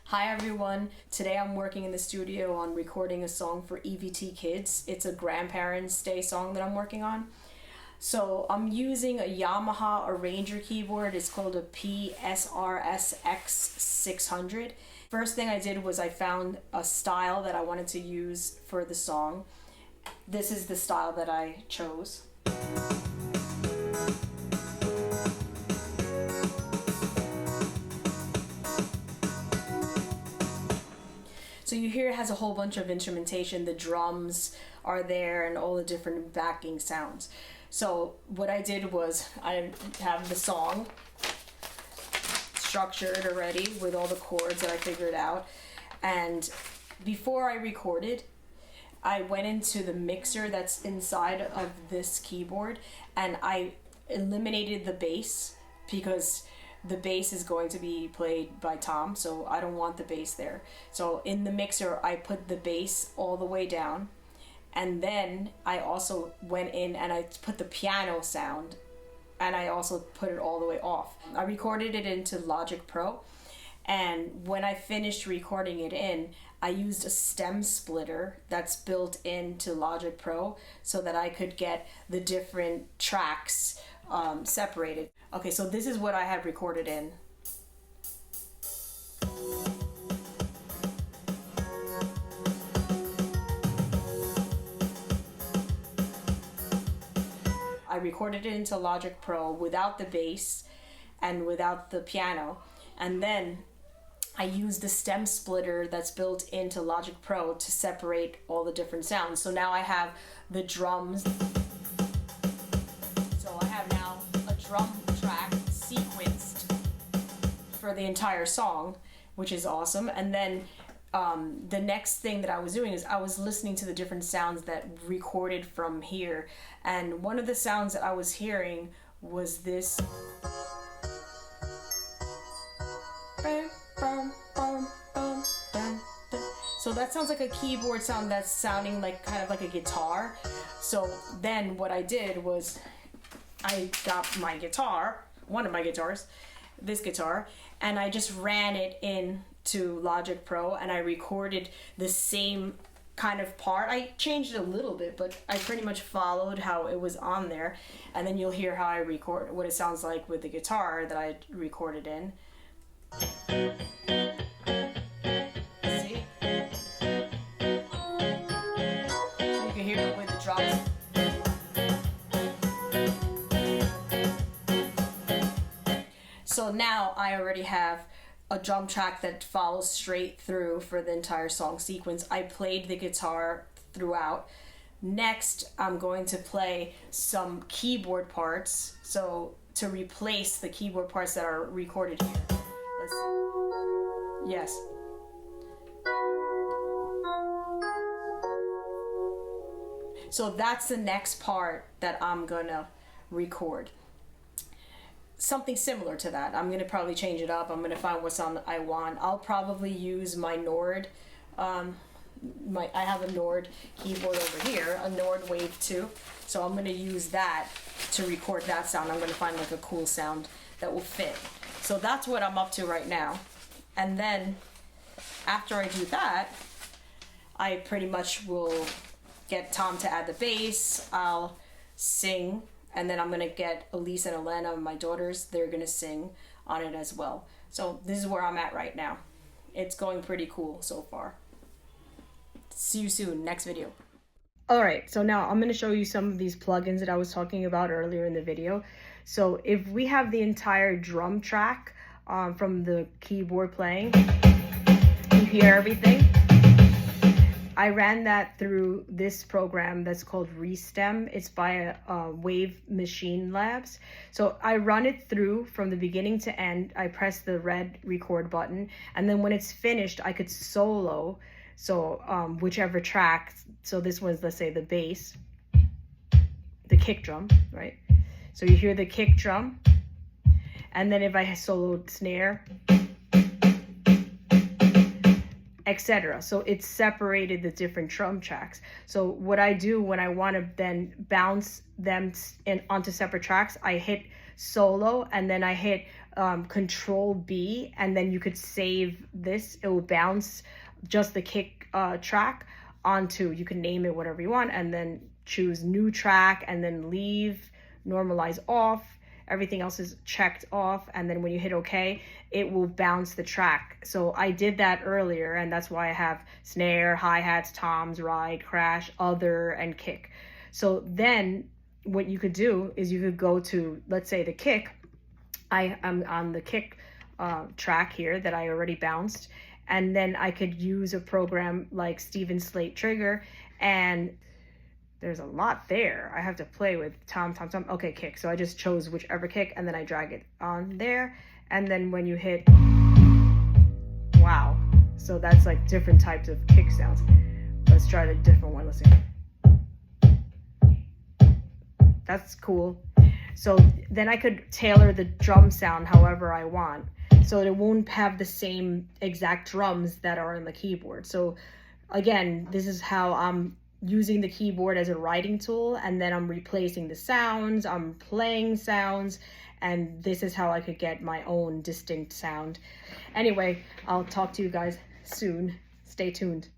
Hi everyone, today I'm working in the studio on recording a song for EVT Kids. It's a Grandparents' Day song that I'm working on. So I'm using a Yamaha arranger keyboard. It's called a PSR-SX600. First thing I did was I found a style that I wanted to use for the song. This is the style that I chose. So you hear it has a whole bunch of instrumentation. The drums are there and all the different backing sounds. So what I did was I have the song structured already with all the chords that I figured out. And before I recorded, I went into the mixer that's inside of this keyboard and I eliminated the bass because the bass is going to be played by Tom, so I don't want the bass there. So in the mixer, I put the bass all the way down, and then I also went in and I put the piano sound, and I also put it all the way off. I recorded it into Logic Pro, and when I finished recording it in, I used a stem splitter that's built into Logic Pro so that I could get the different tracks separated. Okay, so this is what I had recorded in. I recorded it into Logic Pro without the bass and without the piano, and then I used the stem splitter that's built into Logic Pro to separate all the different sounds. So now I have the drums. So I have now a drum track sequenced for the entire song, which is awesome. And then the next thing that I was doing is I was listening to the different sounds that recorded from here. And one of the sounds that I was hearing was this. So that sounds like a keyboard sound that's sounding like kind of like a guitar. So then what I did was I got my guitar, one of my guitars, this guitar, and I just ran it into Logic Pro and I recorded the same kind of part. I changed it a little bit, but I pretty much followed how it was on there. And then you'll hear how I record, what it sounds like with the guitar that I recorded in. See? So you can hear it with the drums. So now I already have a drum track that follows straight through for the entire song sequence. I played the guitar throughout. Next, I'm going to play some keyboard parts, so to replace the keyboard parts that are recorded here. Yes. So that's the next part that I'm gonna record. Something similar to that. I'm gonna probably change it up. I'm gonna find what sound I want. I'll probably use my Nord. I have a Nord keyboard over here, a Nord Wave 2. So I'm gonna use that to record that sound. I'm gonna find like a cool sound that will fit. So that's what I'm up to right now. And then after I do that, I pretty much will get Tom to add the bass. I'll sing. And then I'm going to get Elise and Elena, my daughters, they're going to sing on it as well. So this is where I'm at right now. It's going pretty cool so far. See you soon, next video. Alright, so now I'm going to show you some of these plugins that I was talking about earlier in the video. So if we have the entire drum track from the keyboard playing, you hear everything. I ran that through this program that's called ReSTEM. It's by WaveMachine Labs. So I run it through from the beginning to end. I press the red record button, and then when it's finished, I could solo. So whichever track. So this one's, let's say, the bass, the kick drum, right? So you hear the kick drum, and then if I soloed snare, etc. So it's separated the different drum tracks. So what I do when I want to then bounce them onto separate tracks, I hit solo and then I hit Control B, and then you could save this. It will bounce just the kick track onto, you can name it whatever you want, and then choose new track, and then leave, normalize off. Everything else is checked off, and then when you hit OK, it will bounce the track. So I did that earlier, and that's why I have snare, hi-hats, toms, ride, crash, other, and kick. So then what you could do is you could go to, let's say, the kick. I am on the kick track here that I already bounced, and then I could use a program like Steven Slate Trigger, and there's a lot there. I have to play with tom. Okay, kick. So I just chose whichever kick, and then I drag it on there, and then when you hit, wow. So that's like different types of kick sounds. Let's try the different one. Let's see. That's cool. So then I could tailor the drum sound however I want, so it won't have the same exact drums that are on the keyboard. So again, this is how I'm using the keyboard as a writing tool, and then I'm replacing the sounds, I'm playing sounds, and this is how I could get my own distinct sound. Anyway, I'll talk to you guys soon. Stay tuned.